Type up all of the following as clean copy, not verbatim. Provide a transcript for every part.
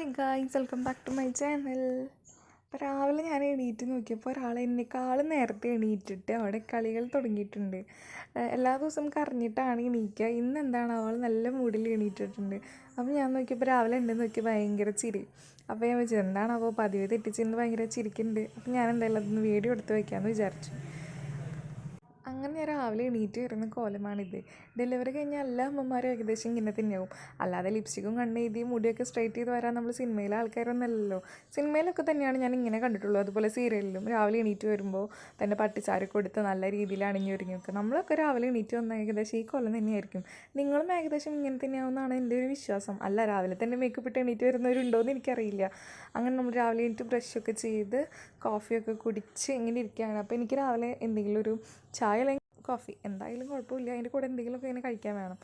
Hey guys, welcome back to my channel. അപ്പോൾ രാവിലെ ഞാൻ എണീറ്റ് നോക്കിയപ്പോൾ ഒരാൾ എന്നെക്കാളും നേരത്തെ എണീറ്റിട്ട് അവിടെ കളികൾ തുടങ്ങിയിട്ടുണ്ട്. എല്ലാ ദിവസവും കരഞ്ഞിട്ടാണ് എണീക്കുക. ഇന്ന് എന്താണ് അവൾ നല്ല മൂഡിൽ എണീറ്റിട്ടുണ്ട്. അപ്പോൾ ഞാൻ നോക്കിയപ്പോൾ രാവിലെ എന്നെ നോക്കി ഭയങ്കര ചിരി. അപ്പോൾ ഞാൻ വെച്ചു എന്താണ് അപ്പോൾ പതിവ് തെറ്റിച്ച് ഇന്ന് ഭയങ്കര ചിരിക്കുന്നുണ്ട്. അപ്പോൾ ഞാൻ എന്തായാലും അതൊന്ന് വീഡിയോ എടുത്ത് വയ്ക്കാമെന്ന് വിചാരിച്ചു. അങ്ങനെ ഞാൻ രാവിലെ എണീറ്റ് വരുന്ന കോലമാണിത്. ഡെലിവറി കഴിഞ്ഞാൽ എല്ലാ അമ്മമാരും ഏകദേശം ഇങ്ങനെ തന്നെയാവും. അല്ലാതെ ലിപ്സ്റ്റിക്കും കണ്ണെഴുതി മുടിയൊക്കെ സ്ട്രൈറ്റ് ചെയ്ത് വരാൻ നമ്മൾ സിനിമയിലെ ആൾക്കാരൊന്നുമല്ലല്ലോ. സിനിമയിലൊക്കെ തന്നെയാണ് ഞാൻ ഇങ്ങനെ കണ്ടിട്ടുള്ളൂ. അതുപോലെ സീരിയലിലും രാവിലെ എണീറ്റ് വരുമ്പോൾ തന്നെ പട്ടിച്ചാരി കൊടുത്ത് നല്ല രീതിയിൽ അണിഞ്ഞൊരുങ്ങി വെക്കുക. നമ്മളൊക്കെ രാവിലെ എണീറ്റ് വന്ന ഏകദേശം ഈ കൊല്ലം തന്നെയായിരിക്കും. നിങ്ങളും ഏകദേശം ഇങ്ങനെ തന്നെയാവുമെന്നാണ് എൻ്റെ ഒരു വിശ്വാസം. അല്ല, രാവിലെ തന്നെ മേക്കപ്പ് ഇട്ട് എണീറ്റ് വരുന്നവരുണ്ടോ എന്ന് എനിക്കറിയില്ല. അങ്ങനെ നമ്മൾ രാവിലെ എണീറ്റ് ബ്രഷൊക്കെ ചെയ്ത് കോഫിയൊക്കെ കുടിച്ച് ഇങ്ങനെ ഇരിക്കുകയാണ്. അപ്പോൾ എനിക്ക് രാവിലെ എന്തെങ്കിലും ഒരു ചായ അല്ലെങ്കിൽ കോഫി എന്തായാലും കുഴപ്പമില്ല, അതിൻ്റെ കൂടെ എന്തെങ്കിലുമൊക്കെ ഇങ്ങനെ കഴിക്കാൻ വേണം.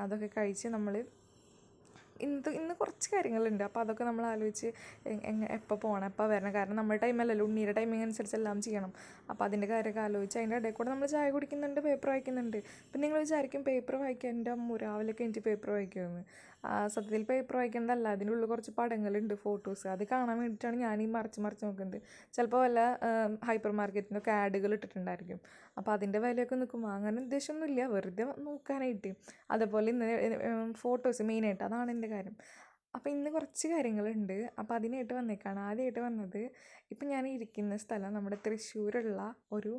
അതൊക്കെ കഴിച്ച് നമ്മൾ ഇന്ന് കുറച്ച് കാര്യങ്ങളുണ്ട്. അപ്പോൾ അതൊക്കെ നമ്മൾ ആലോചിച്ച് എപ്പോൾ പോകണം, എപ്പോൾ വരണം. കാരണം നമ്മുടെ ടൈമല്ലല്ലോ, ഉണ്ണിയുടെ ടൈമിങ് അനുസരിച്ച് എല്ലാം ചെയ്യണം. അപ്പോൾ അതിൻ്റെ കാര്യമൊക്കെ ആലോചിച്ച് അതിൻ്റെ ഇടയിൽ കൂടെ നമ്മൾ ചായ കുടിക്കുന്നുണ്ട്, പേപ്പർ വായിക്കുന്നുണ്ട്. അപ്പം നിങ്ങൾ വിചാരിക്കും പേപ്പർ വായിക്കാൻ എൻ്റെ അമ്മ രാവിലെയൊക്കെ എനിക്ക് പേപ്പർ വായിക്കുമെന്ന്. സത്യത്തിൽ പേപ്പർ വായിക്കേണ്ടതല്ല, അതിനുള്ളിൽ കുറച്ച് പടങ്ങളുണ്ട്, ഫോട്ടോസ്. അത് കാണാൻ വേണ്ടിയിട്ടാണ് ഞാൻ ഈ മറിച്ച് നോക്കുന്നത്. ചിലപ്പോൾ വല്ല ഹൈപ്പർ മാർക്കറ്റിനൊക്കെ ആഡുകൾ ഇട്ടിട്ടുണ്ടായിരിക്കും. അപ്പോൾ അതിൻ്റെ വിലയൊക്കെ നിൽക്കുമ്പോൾ അങ്ങനെ ഉദ്ദേശമൊന്നുമില്ല, വെറുതെ നോക്കാനായിട്ട്. അതേപോലെ ഇന്ന് ഫോട്ടോസ് മെയിനായിട്ട്, അതാണ് എൻ്റെ കാര്യം. അപ്പോൾ ഇന്ന് കുറച്ച് കാര്യങ്ങളുണ്ട്. അപ്പോൾ അതിനായിട്ട് വന്നേക്കാണ്. ആദ്യമായിട്ട് വന്നത്, ഇപ്പം ഞാൻ ഇരിക്കുന്ന സ്ഥലം നമ്മുടെ തൃശ്ശൂരുള്ള ഒരു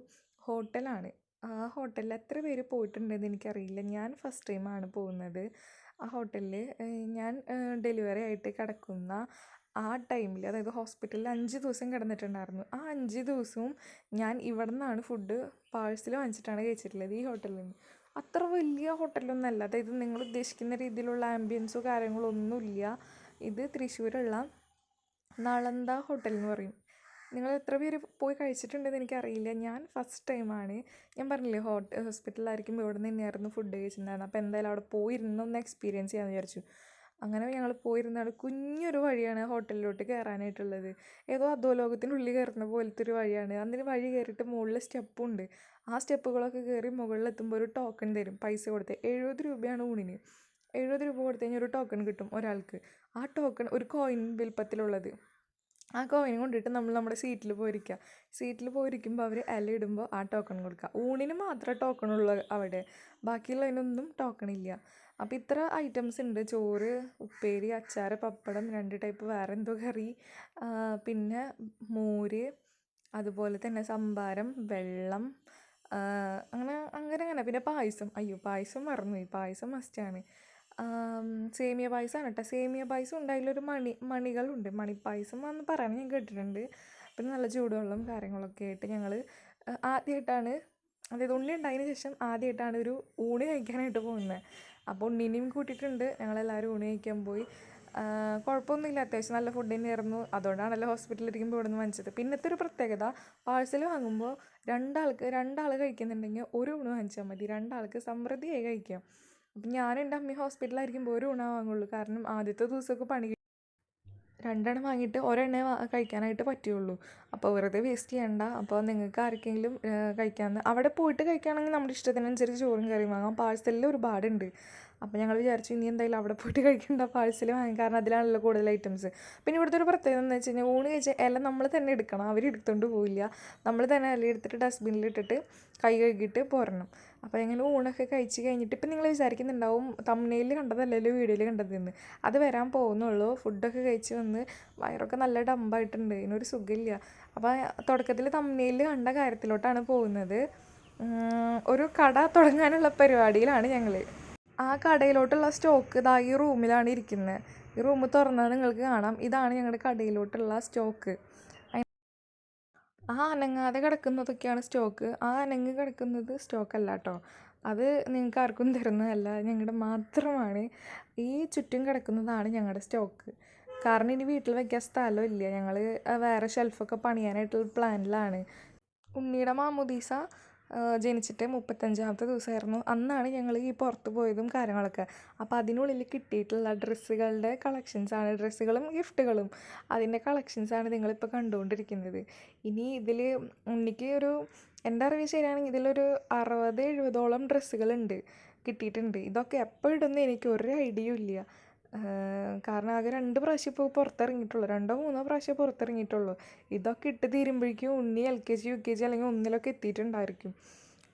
ഹോട്ടലാണ്. ആ ഹോട്ടലിൽ എത്ര പേര് പോയിട്ടുണ്ടെന്ന് എനിക്കറിയില്ല. ഞാൻ ഫസ്റ്റ് ടൈമാണ് പോകുന്നത്. ആ ഹോട്ടലിൽ ഞാൻ ഡെലിവറി ആയിട്ട് കിടക്കുന്ന ആ ടൈമിൽ, അതായത് ഹോസ്പിറ്റലിൽ 5 ദിവസം കിടന്നിട്ടുണ്ടായിരുന്നു. ആ 5 ദിവസവും ഞാൻ ഇവിടെ നിന്നാണ് ഫുഡ് പാഴ്സൽ വാങ്ങിച്ചിട്ടാണ് കഴിച്ചിട്ടുള്ളത്, ഈ ഹോട്ടലിൽ നിന്ന്. അത്ര വലിയ ഹോട്ടലൊന്നുമല്ല, അതായത് നിങ്ങൾ ഉദ്ദേശിക്കുന്ന രീതിയിലുള്ള ആംബിയൻസോ കാര്യങ്ങളോ ഒന്നുമില്ല. ഇത് തൃശ്ശൂരുള്ള നളന്ദ ഹോട്ടൽ എന്ന് പറയും. നിങ്ങൾ എത്ര പേര് പോയി കഴിച്ചിട്ടുണ്ടെന്ന് എനിക്കറിയില്ല. ഞാൻ ഫസ്റ്റ് ടൈമാണ്. ഞാൻ പറഞ്ഞില്ലേ, ഹോസ്പിറ്റലിലായിരിക്കും ഇവിടെ നിന്ന് തന്നെയായിരുന്നു ഫുഡ് കഴിച്ചിട്ടുണ്ടായിരുന്നു. അപ്പോൾ എന്തായാലും അവിടെ പോയിരുന്നൊന്ന് എക്സ്പീരിയൻസ് ചെയ്യാമെന്ന് വിചാരിച്ചു. അങ്ങനെ ഞങ്ങൾ പോയിരുന്നാണ്. കുഞ്ഞൊരു വഴിയാണ് ഹോട്ടലിലോട്ട് കയറാനായിട്ടുള്ളത്. ഏതോ അധോലോകത്തിൻ്റെ ഉള്ളിൽ കയറുന്ന പോലത്തെ ഒരു വഴിയാണ്. അതിന് വഴി കയറിയിട്ട് മുകളിൽ സ്റ്റെപ്പുണ്ട്. ആ സ്റ്റെപ്പുകളൊക്കെ കയറി മുകളിലെത്തുമ്പോൾ ഒരു ടോക്കൺ തരും, പൈസ കൊടുത്ത്. 70 രൂപയാണ് ഊണിന്. 70 രൂപ കൊടുത്തു കഴിഞ്ഞാൽ ഒരു ടോക്കൺ കിട്ടും ഒരാൾക്ക്. ആ ടോക്കൺ ഒരു കോയിൻ വലിപ്പത്തിലുള്ളത്. ആ കോയിൻ കൊണ്ടിട്ട് നമ്മൾ നമ്മുടെ സീറ്റിൽ പോയിരിക്കുക. സീറ്റിൽ പോയിരിക്കുമ്പോൾ അവർ ഇല ഇടുമ്പോൾ ആ ടോക്കൺ കൊടുക്കുക. ഊണിന് മാത്രമേ ടോക്കണുള്ളൂ അവിടെ, ബാക്കിയുള്ളതിനൊന്നും ടോക്കണില്ല. അപ്പോൾ ഇത്ര ഐറ്റംസ് ഉണ്ട്: ചോറ്, ഉപ്പേരി, അച്ചാർ, പപ്പടം, 2 ടൈപ്പ് വേറെ എന്തോ കറി, പിന്നെ മോര്, അതുപോലെ തന്നെ സംഭാരം, വെള്ളം, അങ്ങനെ പിന്നെ പായസം. അയ്യോ, പായസം മറന്നുപോയി, പായസം മസ്റ്റാണ്. സേമിയ പായസമാണ് കേട്ടോ. സേമിയ പായസം ഉണ്ട്, അതിലൊരു മണികളുണ്ട്. മണിപ്പായസം എന്ന് പറയാൻ ഞാൻ കേട്ടിട്ടുണ്ട്. പിന്നെ നല്ല ചൂടുവെള്ളം കാര്യങ്ങളൊക്കെ ആയിട്ട് ഞങ്ങൾ ആദ്യമായിട്ടാണ്, അതായത് ഉണ്ണി ഉണ്ടായതിന് ശേഷം ആദ്യമായിട്ടാണ് ഒരു ഊണ് കഴിക്കാനായിട്ട് പോകുന്നത്. അപ്പോൾ ഉണ്ണീനെയും കൂട്ടിയിട്ടുണ്ട്. ഞങ്ങളെല്ലാവരും ഊണ് കഴിക്കാൻ പോയി. കുഴപ്പമൊന്നുമില്ല, അത്യാവശ്യം നല്ല ഫുഡ് തന്നെയായിരുന്നു. അതുകൊണ്ടാണല്ലോ ഹോസ്പിറ്റലിലിരിക്കുമ്പോൾ ഇവിടെ നിന്ന് വാങ്ങിച്ചത്. പിന്നത്തെ ഒരു പ്രത്യേകത, പാഴ്സൽ വാങ്ങുമ്പോൾ രണ്ടാൾ കഴിക്കുന്നുണ്ടെങ്കിൽ ഒരു ഊണ് വാങ്ങിച്ചാൽ മതി. 2 ആൾക്ക് സമൃദ്ധിയായി കഴിക്കാം. അപ്പം ഞാൻ എൻ്റെ അമ്മ ഹോസ്പിറ്റലിലായിരിക്കുമ്പോൾ ഒരു ഊണേ വാങ്ങുള്ളൂ. കാരണം ആദ്യത്തെ ദിവസമൊക്കെ പണി 2 വാങ്ങിയിട്ട് ഒരെണ്ണേ കഴിക്കാനായിട്ട് പറ്റുള്ളൂ. അപ്പോൾ വെറുതെ വേസ്റ്റ് ചെയ്യണ്ട. അപ്പോൾ നിങ്ങൾക്ക് ആർക്കെങ്കിലും കഴിക്കാമെന്ന് അവിടെ പോയിട്ട് കഴിക്കുകയാണെങ്കിൽ നമ്മുടെ ഇഷ്ടത്തിനനുസരിച്ച് ചോറും കറിയും വാങ്ങാം. പാഴ്സലിൽ ഒരുപാടുണ്ട്. അപ്പോൾ ഞങ്ങൾ വിചാരിച്ചു ഇനി എന്തായാലും അവിടെ പോയിട്ട് കഴിക്കേണ്ട, പാഴ്സൽ വാങ്ങി. കാരണം അതിലാണല്ലോ കൂടുതൽ ഐറ്റംസ്. പിന്നെ ഇവിടുത്തെ ഒരു പ്രത്യേകത എന്ന് വെച്ച് കഴിഞ്ഞാൽ, ഊണ് കഴിച്ച ഇല നമ്മൾ തന്നെ എടുക്കണം, അവർ എടുത്തുകൊണ്ട് പോവില്ല. നമ്മൾ തന്നെ ഇല എടുത്തിട്ട് ഡസ്റ്റ്ബിന്നിലിട്ടിട്ട് കൈ കഴുകിയിട്ട് പോരണം. അപ്പോൾ ഞങ്ങൾ ഊണൊക്കെ കഴിച്ച് കഴിഞ്ഞിട്ട്, ഇപ്പം നിങ്ങൾ വിചാരിക്കുന്നുണ്ടാവും തംബ്നെയിൽ കണ്ടതല്ലല്ലോ വീഡിയോയിൽ കണ്ടതെന്ന്. അത് വരാൻ പോകുന്നുള്ളൂ. ഫുഡൊക്കെ കഴിച്ച് വന്ന് വയറൊക്കെ നല്ല ഡമ്പായിട്ടുണ്ട്, ഇതിനൊരു സുഖമില്ല. അപ്പോൾ തുടക്കത്തിൽ തംബ്നെയിൽ കണ്ട കാര്യത്തിലോട്ടാണ് പോകുന്നത്. ഒരു കട തുടങ്ങാനുള്ള പരിപാടിയിലാണ് ഞങ്ങൾ. ആ കടയിലോട്ടുള്ള സ്റ്റോക്ക് ഇതാ ഈ റൂമിലാണ് ഇരിക്കുന്നത്. ഈ റൂം തുറന്നാൽ നിങ്ങൾക്ക് കാണാം. ഇതാണ് ഞങ്ങളുടെ കടയിലോട്ടുള്ള സ്റ്റോക്ക്. ആ അനങ്ങാതെ കിടക്കുന്നതൊക്കെയാണ് സ്റ്റോക്ക്. ആ അനങ്ങി കിടക്കുന്നത് സ്റ്റോക്കല്ല കേട്ടോ, അത് നിങ്ങൾക്ക് ആർക്കും തരുന്നതല്ല, ഞങ്ങളുടെ മാത്രമാണ്. ഈ ചുറ്റും കിടക്കുന്നതാണ് ഞങ്ങളുടെ സ്റ്റോക്ക്. കാരണം ഇനി വീട്ടിൽ വയ്ക്കാൻ സ്ഥലമില്ല. ഞങ്ങൾ വേറെ ഷെൽഫൊക്കെ പണിയാനായിട്ടുള്ള പ്ലാനിലാണ്. ഉണ്ണിയുടെ മാമോദീസ ജനിച്ചിട്ട് 35ാമത്തെ ദിവസമായിരുന്നു. അന്നാണ് ഞങ്ങൾ ഈ പുറത്ത് പോയതും കാര്യങ്ങളൊക്കെ. അപ്പോൾ അതിനുള്ളിൽ കിട്ടിയിട്ടുള്ള ഡ്രസ്സുകളുടെ കളക്ഷൻസാണ്, ഡ്രസ്സുകളും ഗിഫ്റ്റുകളും, അതിൻ്റെ കളക്ഷൻസാണ് നിങ്ങളിപ്പോൾ കണ്ടുകൊണ്ടിരിക്കുന്നത്. ഇനി ഇതിൽ ഉണ്ണിക്ക് എൻ്റെ അറിവ് ശരിയാണെങ്കിൽ ഇതിലൊരു 60-70ഓളം ഡ്രസ്സുകളുണ്ട്, കിട്ടിയിട്ടുണ്ട്. ഇതൊക്കെ എപ്പോൾ ഇടുമെന്ന് എനിക്ക് ഒരു ഐഡിയയും ഇല്ല. കാരണം ആകെ 2 പ്രാവശ്യം ഇപ്പോൾ പുറത്തിറങ്ങിയിട്ടുള്ളൂ, 2 3 പ്രാവശ്യം പുറത്തിറങ്ങിയിട്ടുള്ളൂ. ഇതൊക്കെ ഇട്ട് തീരുമ്പോഴേക്കും ഉണ്ണി LKG UKG അല്ലെങ്കിൽ 1-ലൊക്കെ എത്തിയിട്ടുണ്ടായിരിക്കും.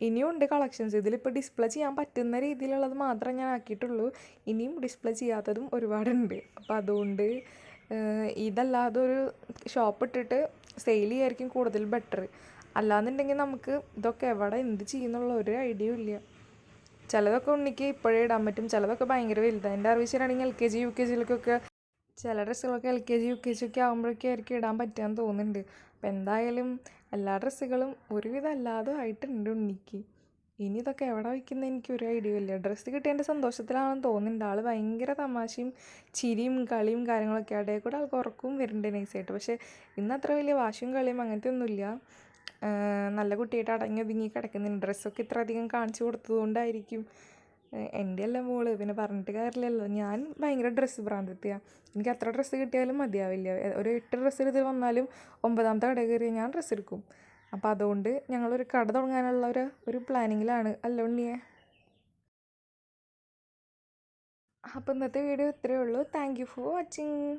ഇനിയും ഉണ്ട് കളക്ഷൻസ്. ഇതിലിപ്പോൾ ഡിസ്പ്ലേ ചെയ്യാൻ പറ്റുന്ന രീതിയിലുള്ളത് മാത്രമേ ഞാൻ ആക്കിയിട്ടുള്ളൂ. ഇനിയും ഡിസ്പ്ലേ ചെയ്യാത്തതും ഒരുപാടുണ്ട്. അപ്പോൾ അതുകൊണ്ട് ഇതല്ലാതെ ഒരു ഷോപ്പ് ഇട്ടിട്ട് സെയിൽ ചെയ്യായിരിക്കും കൂടുതൽ ബെറ്റർ. അല്ലാന്നുണ്ടെങ്കിൽ നമുക്ക് ഇതൊക്കെ എവിടെ എന്ത് ചെയ്യുന്നുള്ള ഒരു ഐഡിയ ഇല്ല. ചിലതൊക്കെ ഉണ്ണിക്ക് ഇപ്പോഴേ ഇടാൻ പറ്റും, ചിലതൊക്കെ ഭയങ്കര വലുതാണ്. എൻ്റെ അറിവ് വെച്ചിട്ടാണെങ്കിൽ LKG UKGയിലേക്കൊക്കെ ചില ഡ്രസ്സുകളൊക്കെ LKG UKG ഒക്കെ ആകുമ്പോഴേക്കും ഇടാൻ പറ്റുകയെന്ന് തോന്നുന്നുണ്ട്. അപ്പം എന്തായാലും എല്ലാ ഡ്രസ്സുകളും ഒരുവിധം അല്ലാതെ ആയിട്ടുണ്ട് ഉണ്ണിക്ക്. ഇനി ഇതൊക്കെ എവിടെ വയ്ക്കുന്നത് എനിക്കൊരു ഐഡിയ ഇല്ല. ഡ്രസ്സ് കിട്ടിയതിൻ്റെ സന്തോഷത്തിലാണെന്ന് തോന്നുന്നുണ്ട്. ആൾ ഭയങ്കര തമാശയും ചിരിയും കളിയും കാര്യങ്ങളൊക്കെ. ഇടയിൽ കൂടെ ആൾക്ക് ഉറക്കവും വരുന്നുണ്ട് നൈസായിട്ട്. പക്ഷേ ഇന്ന് അത്ര വലിയ വാശിയും കളിയും അങ്ങനത്തെ ഒന്നുമില്ല. നല്ല കുട്ടിയായിട്ട് അടങ്ങി ഒതുങ്ങി കിടക്കുന്നുണ്ട്. ഡ്രസ്സൊക്കെ ഇത്ര അധികം കാണിച്ചു കൊടുത്തതുകൊണ്ടായിരിക്കും. എൻ്റെ അല്ല മോള്, പിന്നെ പറഞ്ഞിട്ട് കാര്യമില്ലല്ലോ. ഞാൻ ഭയങ്കര ഡ്രസ്സ് ഭ്രാന്തത്തിയാണ്. എനിക്ക് എത്ര ഡ്രസ്സ് കിട്ടിയാലും മതിയാവില്ല. ഒരു 8 ഡ്രസ്സ് എടുത്ത് വന്നാലും 9ാമത്തെ കടയിൽ കയറി ഞാൻ ഡ്രസ്സ് എടുക്കും. അപ്പോൾ അതുകൊണ്ട് ഞങ്ങളൊരു കട തുടങ്ങാനുള്ള ഒരു പ്ലാനിങ്ങിലാണ്. അല്ല ഉണ്ണിയെ? അപ്പോൾ ഇന്നത്തെ വീഡിയോ ഇത്രയേ ഉള്ളൂ. Thank you for watching.